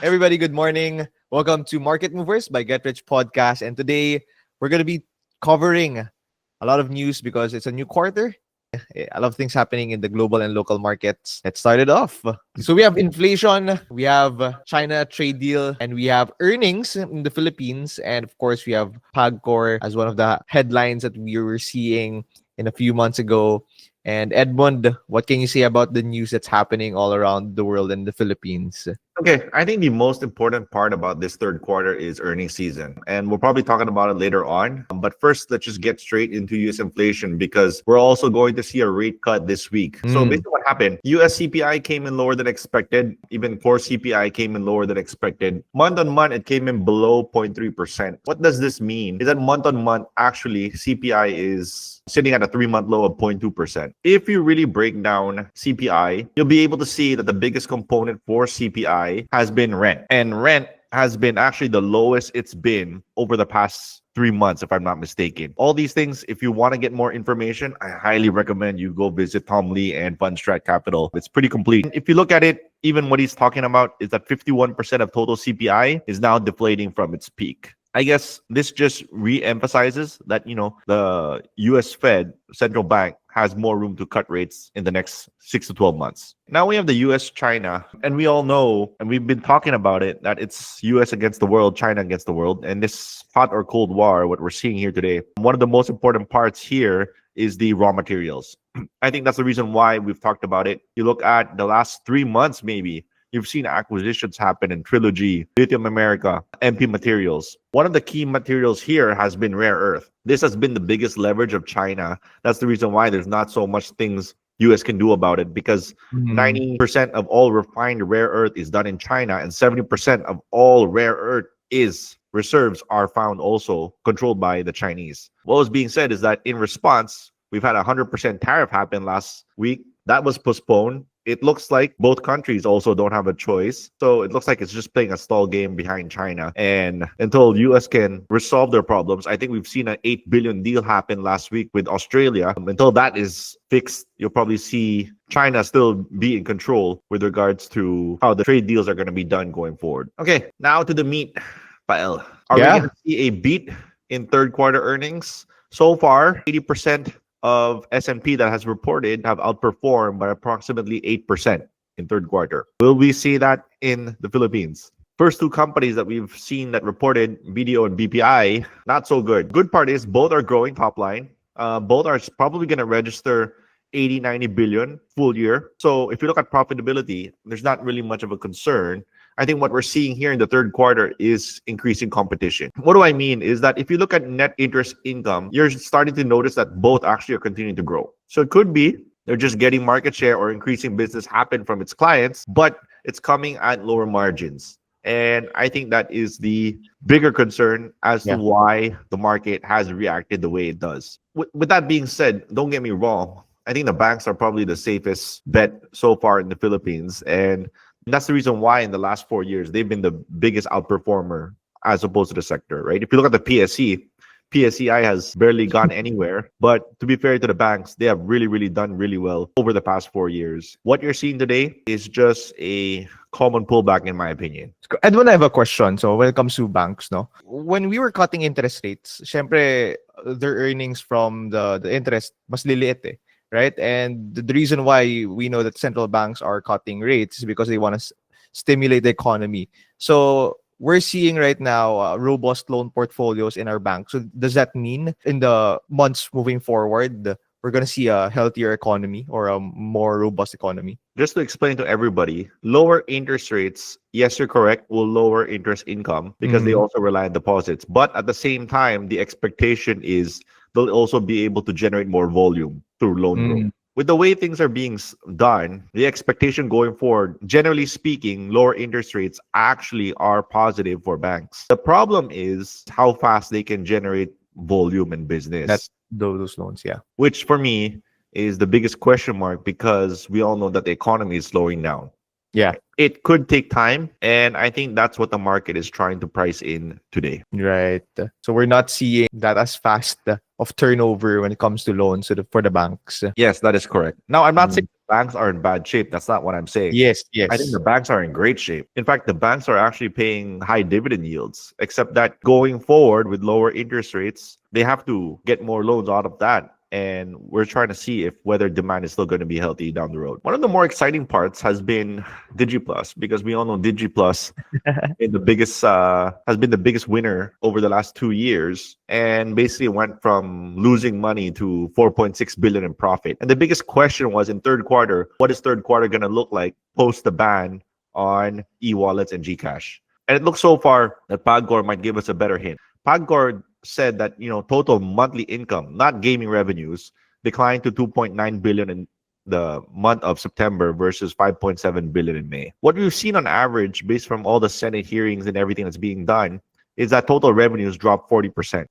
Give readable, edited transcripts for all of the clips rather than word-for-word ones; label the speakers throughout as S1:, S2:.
S1: Everybody, good morning. Welcome to Market Movers by Podcast. And today we're going to be covering a lot of news because it's a new quarter. A lot of things happening in the global and local markets. Let's start it off. So we have inflation, we have China trade deal, and we have earnings in the Philippines. And of course, we have Pagcor as one of the headlines that we were seeing in a few months ago. And Edmund, what can you say about the news that's happening all around the world and the Philippines?
S2: Okay, I think the most important part about this third quarter is earnings season. And we'll probably talk about it later on. But first, let's just get straight into US inflation because we're also going to see a rate cut this week. So basically what happened, US CPI came in lower than expected. Even core CPI came in lower than expected. Month on month, it came in below 0.3%. What does this mean? Is that month on month, actually, CPI is sitting at a 3-month low of 0.2%. If you really break down CPI, you'll be able to see that the biggest component for CPI has been rent. And rent has been actually the lowest it's been over the past 3 months, if I'm not mistaken. All these things, if you want to get more information, I highly recommend you go visit Tom Lee and Fundstrat Capital. It's pretty complete. And if you look at it, even what he's talking about is that 51% of total CPI is now deflating from its peak. I guess this just re-emphasizes that, the US Fed, central bank, has more room to cut rates in the next 6 to 12 months. Now we have the US-China, and we all know, and we've been talking about it, that it's US against the world, China against the world. And this hot or cold war, what we're seeing here today, one of the most important parts here is the raw materials. I think that's the reason why we've talked about it. You look at the last 3 months, maybe, you've seen acquisitions happen in Trilogy, Lithium America, MP Materials. One of the key materials here has been rare earth. This has been the biggest leverage of China. That's the reason why there's not so much things US can do about it, because 90% of all refined rare earth is done in China, and 70% of all rare earth reserves are found also controlled by the Chinese. What was being said is that in response, we've had a 100% tariff happen last week. That was postponed. It looks like both countries also don't have a choice. So it looks like it's just playing a stall game behind China. And until US can resolve their problems, I think we've seen an $8 billion deal happen last week with Australia. Until that is fixed, you'll probably see China still be in control with regards to how the trade deals are going to be done going forward. Okay, now to the meat, Pael. Are we going to see a beat in third quarter earnings? So far, 80% of S&P that has reported have outperformed by approximately 8% in third quarter. Will we see that in the Philippines? First two companies that we've seen that reported, BDO and BPI, not so good. Good part is both are growing top line. Both are probably going to register 80-90 billion full year. So if you look at profitability, there's not really much of a concern. I think what we're seeing here in the third quarter is increasing competition. What do I mean is that if you look at net interest income, you're starting to notice that both actually are continuing to grow. So it could be they're just getting market share or increasing business happen from its clients, but it's coming at lower margins. And I think that is the bigger concern as to why the market has reacted the way it does. With that being said, don't get me wrong. I think the banks are probably the safest bet so far in the Philippines. And that's the reason why in the last 4 years, they've been the biggest outperformer as opposed to the sector, right? If you look at the PSEI has barely gone anywhere. But to be fair to the banks, they have really done really well over the past 4 years. What you're seeing today is just a common pullback, in my opinion.
S1: Edwin, I have a question. So when it comes to banks, when we were cutting interest rates, syempre, their earnings from the interest mas liliit eh. Right? And the reason why we know that central banks are cutting rates is because they want to stimulate the economy. So we're seeing right now robust loan portfolios in our bank. So does that mean in the months moving forward, we're going to see a healthier economy or a more robust economy?
S2: Just to explain to everybody, lower interest rates, yes, you're correct, will lower interest income because they also rely on deposits. But at the same time, the expectation is they'll also be able to generate more volume through loan growth. With the way things are being done, the expectation going forward, generally speaking, lower interest rates actually are positive for banks. The problem is how fast they can generate volume and business.
S1: That's those loans,
S2: Which for me is the biggest question mark because we all know that the economy is slowing down.
S1: Yeah.
S2: It could take time, and I think that's what the market is trying to price in today.
S1: Right. So we're not seeing that as fast of turnover when it comes to loans for the banks.
S2: Yes, that is correct. Now, I'm not saying banks are in bad shape. That's not what I'm saying.
S1: Yes,
S2: I think
S1: yes.
S2: the banks are in great shape. In fact, the banks are actually paying high dividend yields, except that going forward with lower interest rates, they have to get more loans out of that. And we're trying to see if whether demand is still going to be healthy down the road. One of the more exciting parts has been Digiplus, because we all know Digiplus been the biggest has been the biggest winner over the last 2 years, and basically went from losing money to 4.6 billion in profit. And the biggest question was in third quarter, what is third quarter going to look like post the ban on e-wallets and Gcash? And it looks so far that Pagcor might give us a better hint. Pagcor said that total monthly income, not gaming revenues, declined to 2.9 billion in the month of September versus 5.7 billion in May. What we've seen on average, based from all the Senate hearings and everything that's being done, is that total revenues dropped 40%.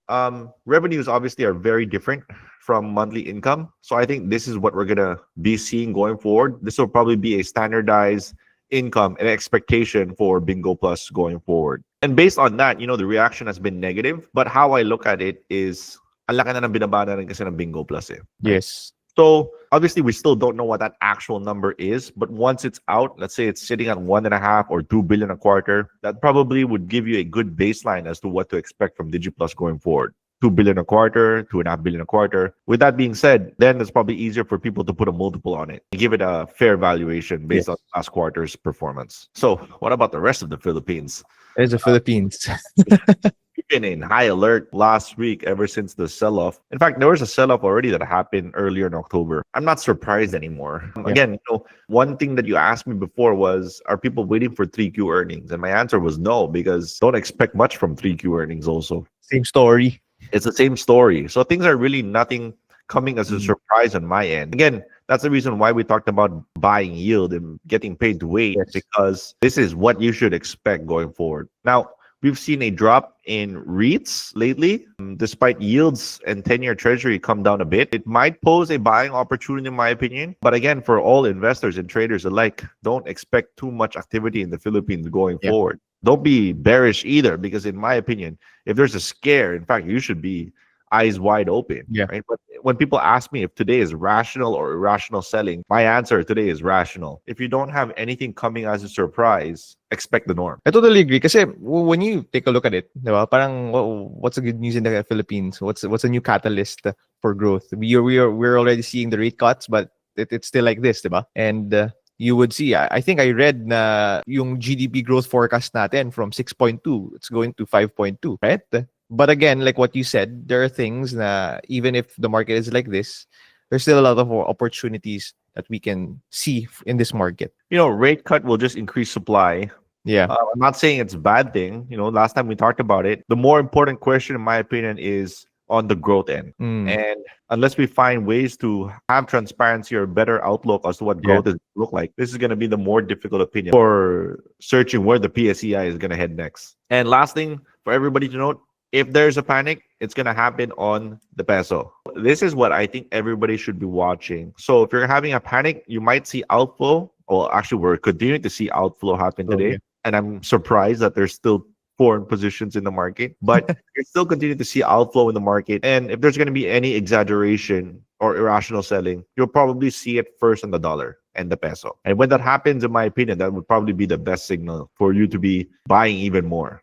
S2: Revenues obviously are very different from monthly income. So I think this is what we're gonna be seeing going forward. This will probably be a standardized income and expectation for Bingo Plus going forward. And based on that, the reaction has been negative. But how I look at it is, ang laki na ng binaba na rin kasi ng Bingo Plus eh.
S1: Yes.
S2: So obviously, we still don't know what that actual number is, but once it's out, let's say it's sitting at 1.5 or 2 billion a quarter, that probably would give you a good baseline as to what to expect from DigiPlus going forward. 2 billion a quarter, 2.5 billion a quarter. With that being said, then it's probably easier for people to put a multiple on it and give it a fair valuation based on last quarter's performance. So, what about the rest of the Philippines?
S1: It's the Philippines.
S2: We've been in high alert last week ever since the sell-off. In fact, there was a sell-off already that happened earlier in October. I'm not surprised anymore. Again, one thing that you asked me before was, are people waiting for 3Q earnings? And my answer was no, because don't expect much from 3Q earnings also.
S1: Same story.
S2: It's the same story. So things are really nothing coming as a surprise on my end. Again, that's the reason why we talked about buying yield and getting paid to wait, because this is what you should expect going forward. Now, we've seen a drop in REITs lately, despite yields and 10-year treasury come down a bit. It might pose a buying opportunity, in my opinion. But again, for all investors and traders alike, don't expect too much activity in the Philippines going forward. Don't be bearish either, because in my opinion, if there's a scare, in fact, you should be eyes wide open. Right? But when people ask me if today is rational or irrational selling, my answer today is rational. If you don't have anything coming as a surprise, expect the norm.
S1: I totally agree. Kasi when you take a look at it, diba, parang what's the good news in the Philippines? What's a new catalyst for growth? We're already seeing the rate cuts, but it's still like this, diba? And you would see, I think I read na yung GDP growth forecast natin from 6.2, it's going to 5.2, right? But again, like what you said, there are things na even if the market is like this, there's still a lot of opportunities that we can see in this market.
S2: Rate cut will just increase supply. I'm not saying it's a bad thing. Last time we talked about it. The more important question, in my opinion, is on the growth end. And unless we find ways to have transparency or better outlook as to what growth is look like, this is going to be the more difficult opinion for searching where the PSEI is going to head next. And last thing for everybody to note, if there's a panic, it's going to happen on the peso. This is what I think everybody should be watching. So if you're having a panic, you might see outflow. Well, actually, we're continuing to see outflow happen today. And I'm surprised that there's still foreign positions in the market, but you're still continuing to see outflow in the market. And if there's going to be any exaggeration or irrational selling, you'll probably see it first on the dollar and the peso. And when that happens, in my opinion, that would probably be the best signal for you to be buying even more.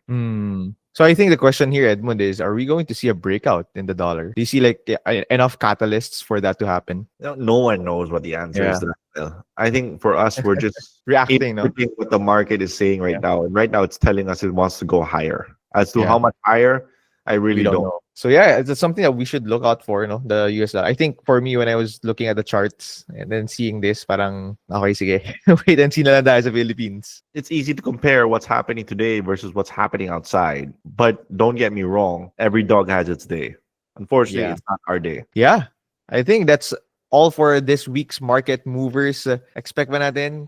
S1: So I think the question here, Edmund, is, are we going to see a breakout in the dollar? Do you see like enough catalysts for that to happen?
S2: No one knows what the answer is to that. I think for us, we're just
S1: reacting
S2: to what the market is saying right now. And right now, it's telling us it wants to go higher. As to how much higher, I really don't know.
S1: So yeah, it's something that we should look out for, the US dollar. I think for me, when I was looking at the charts and then seeing this, parang, okay, sige, wait and see na lang tayo sa Philippines.
S2: It's easy to compare what's happening today versus what's happening outside. But don't get me wrong, every dog has its day. Unfortunately, it's not our day.
S1: Yeah, I think that's all for this week's market movers. Expect ba natin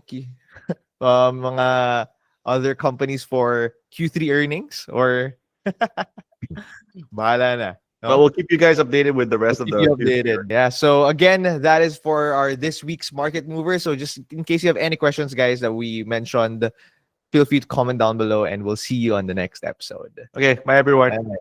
S1: mga other companies for Q3 earnings, or bahala na.
S2: No? But we'll keep you guys updated with the rest of the
S1: updated. Yeah. So again, that is for our this week's market mover. So just in case you have any questions, guys, that we mentioned, feel free to comment down below, and we'll see you on the next episode.
S2: Okay. Bye, everyone. Bye.